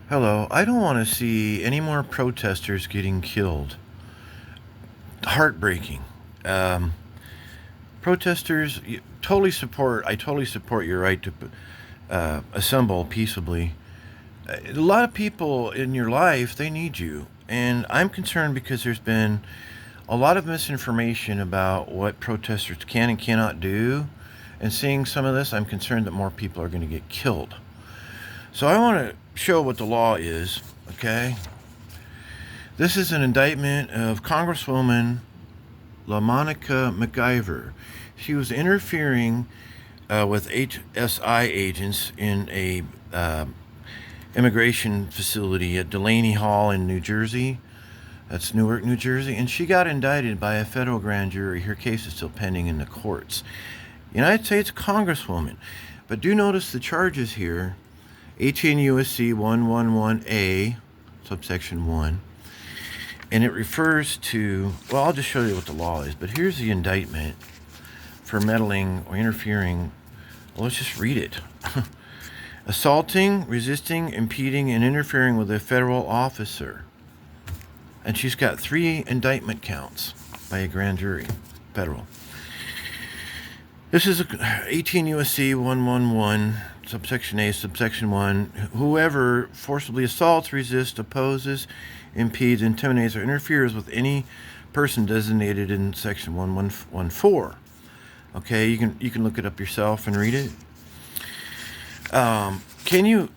Hello. I don't want to see any more protesters getting killed. Heartbreaking. Um, Protesters, I totally support your right to assemble peaceably. A lot of people in your life, they need you. And I'm concerned because there's been a lot of misinformation about what protesters can and cannot do. And seeing some of this, I'm concerned that more people are going to get killed. So I want to show what the law is, okay? This is an indictment of Congresswoman LaMonica McIver. She was interfering with HSI agents in a immigration facility at Delaney Hall in New Jersey. That's Newark, New Jersey. And she got indicted by a federal grand jury. Her case is still pending in the courts. United States Congresswoman. But do notice the charges here. 18 U.S.C. 111A, subsection 1. And it refers to, well, I'll just show you what the law is, but here's the indictment for meddling or interfering. Well, let's just read it. Assaulting, resisting, impeding, and interfering with a federal officer. And she's got 3 indictment counts by a grand jury, federal. This is 18 U.S.C. 111, subsection A, subsection 1. Whoever forcibly assaults, resists, opposes, impedes, intimidates, or interferes with any person designated in section 1114. Okay, you can look it up yourself and read it. Can you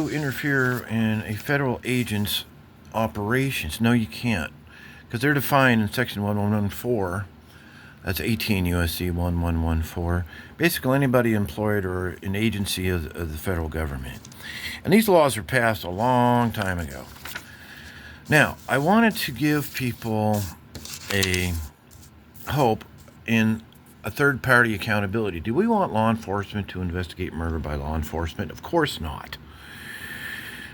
interfere in a federal agent's operations? No, you can't, because they're defined in section 1114. That's 18 U.S.C. 1114. Basically, anybody employed or an agency of the federal government. And these laws were passed a long time ago. Now, I wanted to give people a hope in a third-party accountability. Do we want law enforcement to investigate murder by law enforcement? Of course not.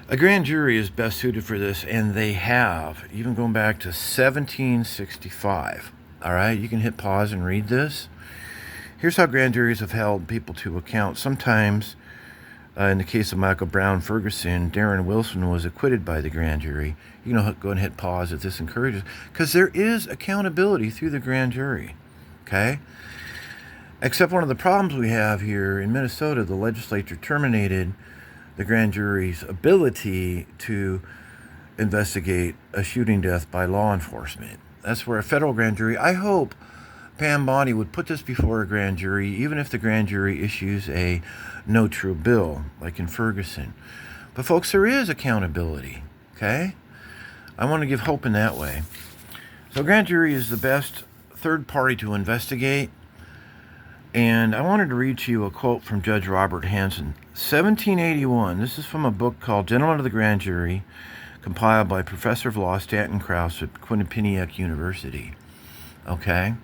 A grand jury is best suited for this, and they have, even going back to 1765. All right, you can hit pause and read this. Here's how grand juries have held people to account. Sometimes, in the case of Michael Brown Ferguson, Darren Wilson was acquitted by the grand jury. You can go and hit pause if this encourages, because there is accountability through the grand jury, okay? Except one of the problems we have here in Minnesota, the legislature terminated the grand jury's ability to investigate a shooting death by law enforcement. That's where a federal grand jury, I hope Pam Bondi would put this before a grand jury, even if the grand jury issues a no true bill, like in Ferguson. But folks, there is accountability, okay? I want to give hope in that way. So grand jury is the best third party to investigate. And I wanted to read to you a quote from Judge Robert Hansen. 1781, this is from a book called Gentlemen of the Grand Jury, compiled by Professor of Law Stanton Krause at Quinnipiac University. Okay?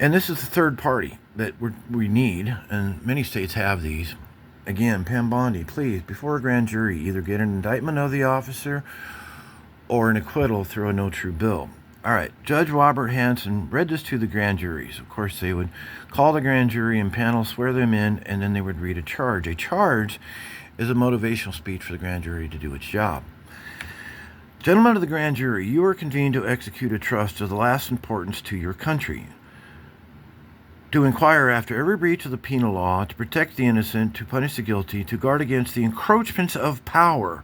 And this is the third party that we need, and many states have these. Again, Pam Bondi, please, before a grand jury, either get an indictment of the officer or an acquittal through a no true bill. All right, Judge Robert Hansen read this to the grand juries. Of course, they would call the grand jury and panel, swear them in, and then they would read a charge. A charge is a motivational speech for the grand jury to do its job. Gentlemen of the grand jury, you are convened to execute a trust of the last importance to your country, to inquire after every breach of the penal law, to protect the innocent, to punish the guilty, to guard against the encroachments of power,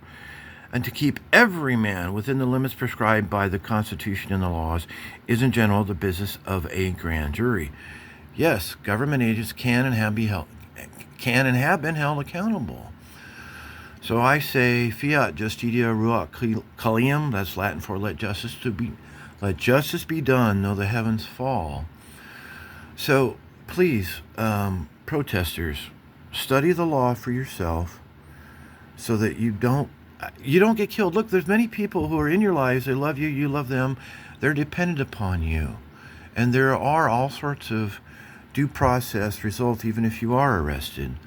and to keep every man within the limits prescribed by the Constitution and the laws, is in general the business of a grand jury. Yes, government agents can and have been held accountable. So I say, fiat justitia ruat caelum, that's Latin for let justice be done, though the heavens fall. So please, protesters, study the law for yourself so that you don't get killed. Look, there's many people who are in your lives. They love you. You love them. They're dependent upon you. And there are all sorts of due process results even if you are arrested.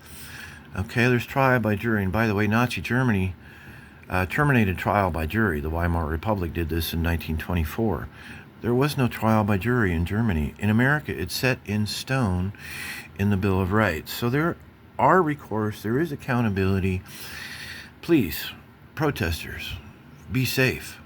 Okay, there's trial by jury. And by the way, Nazi Germany terminated trial by jury. The Weimar Republic did this in 1924. There was no trial by jury in Germany. In America, it's set in stone in the Bill of Rights. So there are recourse. There is accountability. Please, protesters, be safe.